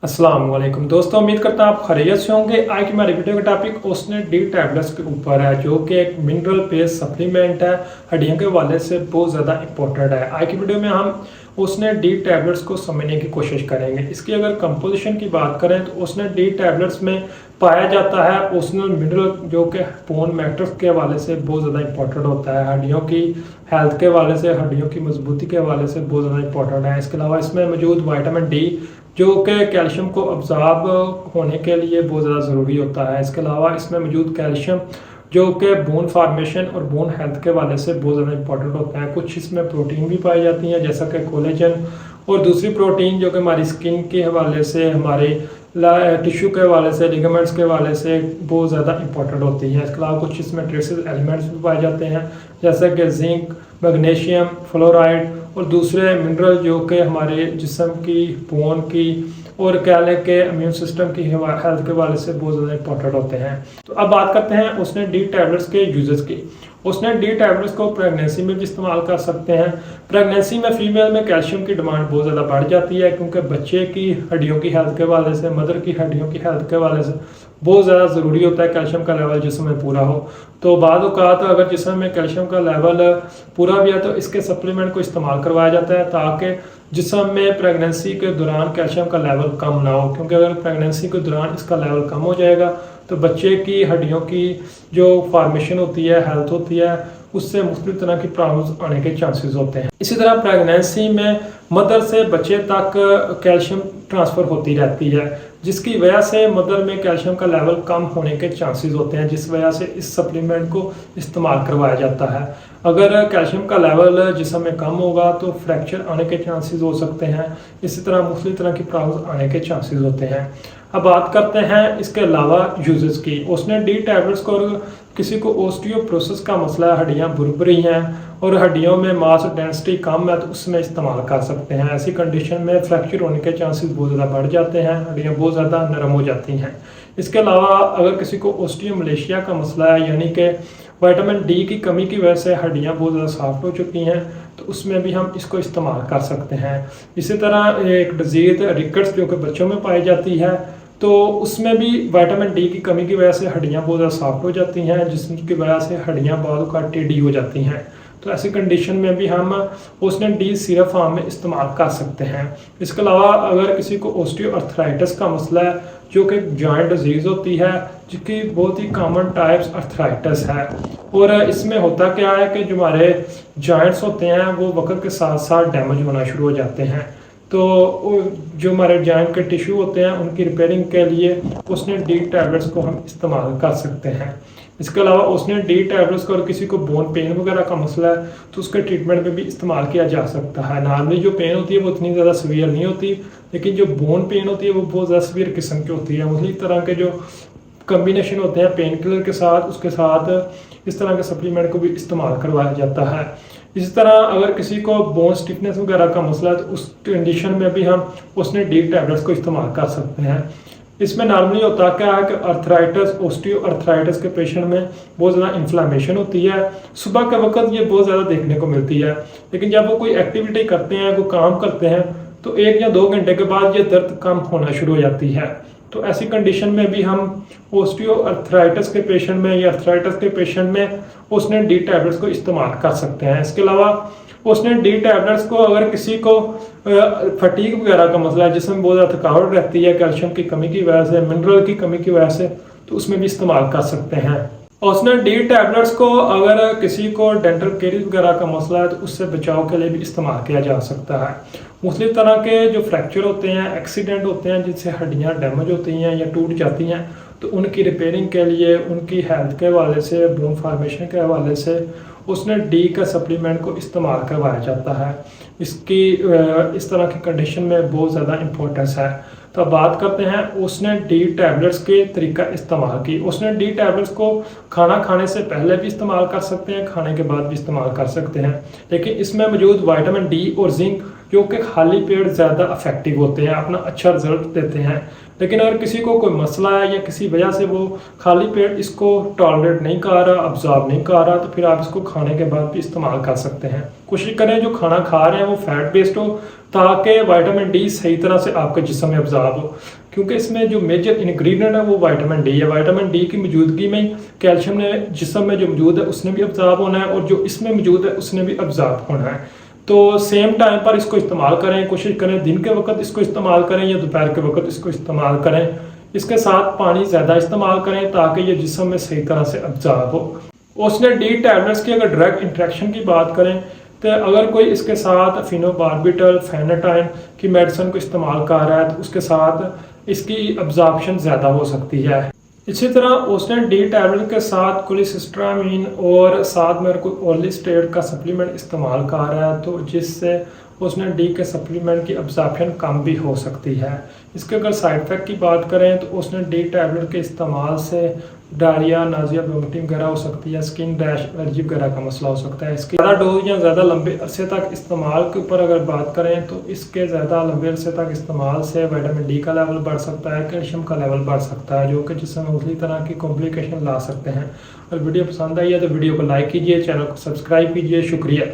अस्सलाम वालेकुम दोस्तों, उम्मीद करता हूँ आप खैरियत से होंगे। आज की हमारी वीडियो का टॉपिक ओसने डी टैबलेट्स के ऊपर है, जो कि एक मिनरल बेस्ड सप्लीमेंट है। हड्डियों के हवाले से बहुत ज़्यादा इंपॉर्टेंट है। आज की वीडियो में हम ओसने डी टैबलेट्स को समझने की कोशिश करेंगे। इसकी अगर कंपोजिशन की बात करें तो ओसने डी टैबलेट्स में पाया जाता है ओसनल मिनरल, जो कि बोन मैटर्स के हवाले से बहुत ज़्यादा इंपॉर्टेंट होता है। हड्डियों की हेल्थ के हवाले से, हड्डियों की मजबूती के हवाले से बहुत ज़्यादा इंपॉर्टेंट है। इसके अलावा इसमें मौजूद विटामिन डी, जो कि कैल्शियम को अब्जॉर्ब होने के लिए बहुत ज़्यादा ज़रूरी होता है। इसके अलावा इसमें मौजूद कैल्शियम, जो कि बोन फार्मेशन और बोन हेल्थ के हवाले से बहुत ज़्यादा इंपॉर्टेंट होता है। कुछ इसमें प्रोटीन भी पाई जाती हैं, जैसा कि कोलेजन, और दूसरी प्रोटीन जो कि हमारी स्किन के हवाले से, हमारे टिश्यू के हवाले से, लिगामेंट्स के हवाले से बहुत ज़्यादा इंपॉर्टेंट होती हैं। इसके अलावा कुछ इसमें ट्रेस एलिमेंट्स भी पाए जाते हैं, जैसे कि जिंक, मैग्नीशियम, फ्लोराइड और दूसरे मिनरल, जो कि हमारे जिस्म की, बोन की और कह लें कि इम्यून सिस्टम की हेल्थ के हवाले से बहुत ज़्यादा इंपॉर्टेंट होते हैं। तो अब बात करते हैं उसने डी टैबलेट्स के यूजेस की। उसने डी टैबलेट्स को प्रेगनेंसी में भी इस्तेमाल कर सकते हैं। प्रेगनेंसी में फीमेल में कैल्शियम की डिमांड बहुत ज़्यादा बढ़ जाती है, क्योंकि बच्चे की हड्डियों की हेल्थ के हवाले से, मदर की हड्डियों की हेल्थ के हवाले से बहुत ज़्यादा ज़रूरी होता है कैल्शियम का लेवल जिस्म में पूरा हो। तो बाद औक़ात अगर जिस्म में कैल्शियम का लेवल पूरा भी है तो इसके सप्लीमेंट को इस्तेमाल करवाया जाता है, ताकि जिस्म में प्रेगनेंसी के दौरान कैल्शियम का लेवल कम ना हो। क्योंकि अगर प्रेगनेंसी के दौरान इसका लेवल कम हो जाएगा तो बच्चे की हड्डियों की जो फॉर्मेशन होती है, हेल्थ होती है, उससे मुख्तलिफ तरह की प्रॉब्लम्स आने के चांसेस होते हैं। इसी तरह प्रेगनेंसी में मदर से बच्चे तक कैल्शियम ट्रांसफ़र होती रहती है, जिसकी वजह से मदर में कैल्शियम का लेवल कम होने के चांसेस होते हैं, जिस वजह से इस सप्लीमेंट को इस्तेमाल करवाया जाता है। अगर कैल्शियम का लेवल जिस्म में कम होगा तो फ्रैक्चर आने के चांसेस हो सकते हैं। इसी तरह मुख्तलिफ तरह की प्रॉब्लम्स आने के चांसेस होते हैं। अब बात करते हैं इसके अलावा यूजेस की। उसने डी टैबलेट्स को, किसी को ओस्टियोपोरोसिस का मसला है, हड्डियाँ भुरभुरी हैं और हड्डियों में मास डेंसिटी कम है, तो उसमें इस्तेमाल कर सकते हैं। ऐसी कंडीशन में फ्रैक्चर होने के चांसेस बहुत ज़्यादा बढ़ जाते हैं, हड्डियाँ बहुत ज़्यादा नरम हो जाती हैं। इसके अलावा अगर किसी को ओस्टियोमलेशिया का मसला है, यानी कि विटामिन डी की कमी की वजह से हड्डियाँ बहुत ज़्यादा सॉफ्ट हो चुकी हैं, तो उसमें भी हम इसको इस्तेमाल कर सकते हैं। इसी तरह एक डिजीज़ रिकेट्स, जो कि बच्चों में पाई जाती है, तो उसमें भी विटामिन डी की कमी की वजह से हड्डियाँ बहुत ज़्यादा सॉफ्ट हो जाती हैं, जिसकी वजह से हड्डियाँ बालों का टेढ़ी हो जाती हैं। तो ऐसी कंडीशन में भी हम ओसने डी सिरप फॉर्म में इस्तेमाल कर सकते हैं। इसके अलावा अगर किसी को ओस्टियोआर्थराइटिस का मसला है, जो कि जॉइंट डिजीज़ होती है, जिसकी बहुत ही कॉमन टाइप्स अर्थराइटिस है, और इसमें होता क्या है कि जो हमारे जॉइंट्स होते हैं वो वक्त के साथ साथ डैमेज होना शुरू हो जाते हैं। तो जो हमारे जॉइंट के टिश्यू होते हैं उनकी रिपेयरिंग के लिए उसने डी टैबलेट्स को हम इस्तेमाल कर सकते हैं। इसके अलावा उसने डी टैबलेट्स को, और किसी को बोन पेन वगैरह का मसला है तो उसके ट्रीटमेंट में भी इस्तेमाल किया जा सकता है। नॉर्मली जो पेन होती है वो इतनी ज़्यादा सीवियर नहीं होती, लेकिन जो बोन पेन होती है वो बहुत ज़्यादा सीवियर किस्म की होती है। मुख्तलिफ तरह के जो कम्बिनेशन होते हैं पेन किलर के साथ, उसके साथ इस तरह के सप्लीमेंट को भी इस्तेमाल करवाया जाता है। इसी तरह अगर किसी को बोन स्टिफनेस वगैरह का मसला है तो उस कंडीशन में भी हम उसने डी टैबलेट्स को इस्तेमाल कर सकते हैं। इसमें नॉर्मली होता क्या है कि अर्थराइटिस, ओस्टियोआर्थराइटिस के पेशेंट में बहुत ज़्यादा इन्फ्लामेशन होती है। सुबह के वक्त ये बहुत ज़्यादा देखने को मिलती है, लेकिन जब वो कोई एक्टिविटी करते हैं, कोई काम करते हैं, तो 1 या 2 घंटे के बाद ये दर्द कम होना शुरू हो जाती है। तो ऐसी कंडीशन में भी हम ओस्टियोआर्थराइटिस के पेशेंट में या अर्थराइटिस के पेशेंट में उसने डी टैबलेट्स को इस्तेमाल कर सकते हैं। इसके अलावा उसने डी टैबलेट्स को, अगर किसी को फटीग वगैरह का मसला है, जिसमें बहुत ज़्यादा थकावट रहती है कैल्शियम की कमी की वजह से, मिनरल की कमी की वजह से, तो उसमें भी इस्तेमाल कर सकते हैं। उसने डी टैबलेट्स को अगर किसी को डेंटल कैरीज वगैरह का मसला है तो उससे बचाव के लिए भी इस्तेमाल किया जा सकता है। मुख्तलिफ तरह के जो फ्रैक्चर होते हैं, एक्सीडेंट होते हैं, जिनसे हड्डियाँ डैमेज होती हैं या टूट जाती हैं, तो उनकी रिपेयरिंग के लिए, उनकी हेल्थ के हवाले से, बोन फार्मेशन के हवाले से उसने डी का सप्लीमेंट को इस्तेमाल करवाया जाता है। इसकी इस तरह की कंडीशन में बहुत ज़्यादा इम्पोर्टेंस है। तो अब बात करते हैं उसने डी टैबलेट्स के तरीका इस्तेमाल की। उसने डी टैबलेट्स को खाना खाने से पहले भी इस्तेमाल कर सकते हैं, खाने के बाद भी इस्तेमाल कर सकते हैं, लेकिन इसमें मौजूद विटामिन डी और जिंक जो कि खाली पेट ज़्यादा इफेक्टिव होते हैं, अपना अच्छा रिजल्ट देते हैं। लेकिन अगर किसी को कोई मसला है या किसी वजह से वो खाली पेट इसको टॉलरेट नहीं कर रहा, अब्जॉर्ब नहीं कर रहा, तो फिर आप इसको खाने के बाद भी इस्तेमाल कर सकते हैं। कोशिश करें जो खाना खा रहे हैं वो फैट बेस्ड हो, ताकि विटामिन डी सही तरह से आपके जिस्म में अब्जॉर्ब हो, क्योंकि इसमें जो मेजर इंग्रेडिएंट है वो विटामिन डी है। विटामिन डी की मौजूदगी में कैल्शियम ने जिस्म में जो मौजूद है उसने भी अब्जॉर्ब होना है, और जो इसमें मौजूद है उसने भी अब्जॉर्ब होना है। तो सेम टाइम पर इसको इस्तेमाल करें, कोशिश करें दिन के वक्त इसको इस्तेमाल करें या दोपहर के वक्त इसको इस्तेमाल करें। इसके साथ पानी ज़्यादा इस्तेमाल करें ताकि ये जिस्म में सही तरह से अब्जॉर्ब हो। उसने डी टैबलेट्स की अगर ड्रग इंट्रैक्शन की बात करें तो अगर कोई इसके साथ फिनोबार्बिटल फेनेटाइन की मेडिसिन को इस्तेमाल कर रहा है तो उसके साथ इसकी अब्जॉर्प्शन ज़्यादा हो सकती है। इसी तरह उसने डी टैबलेट के साथ कोलिसिस्ट्रामीन और साथ में कोई ओलिस्टेट का सप्लीमेंट इस्तेमाल कर रहा है, तो जिससे उसने डी के सप्लीमेंट की अब्जॉर्प्शन कम भी हो सकती है। इसके अगर साइड इफ़ेक्ट की बात करें तो उसने डी टैबलेट के इस्तेमाल से डायरिया, नाजिया, वोमिटिंग वगैरह हो सकती है, स्किन रैश, एलर्जी वगैरह का मसला हो सकता है। इसके ज़्यादा डोज या ज़्यादा लंबे अरसे तक इस्तेमाल के ऊपर अगर बात करें तो इसके ज़्यादा लंबे अरसे तक इस्तेमाल से विटामिन डी का लेवल बढ़ सकता है, कैल्शियम का लेवल बढ़ सकता है, जो कि जिसमें उसी तरह की कॉम्प्लिकेशन ला सकते हैं। और वीडियो पसंद आई है तो वीडियो को लाइक कीजिए, चैनल को सब्सक्राइब कीजिए। शुक्रिया।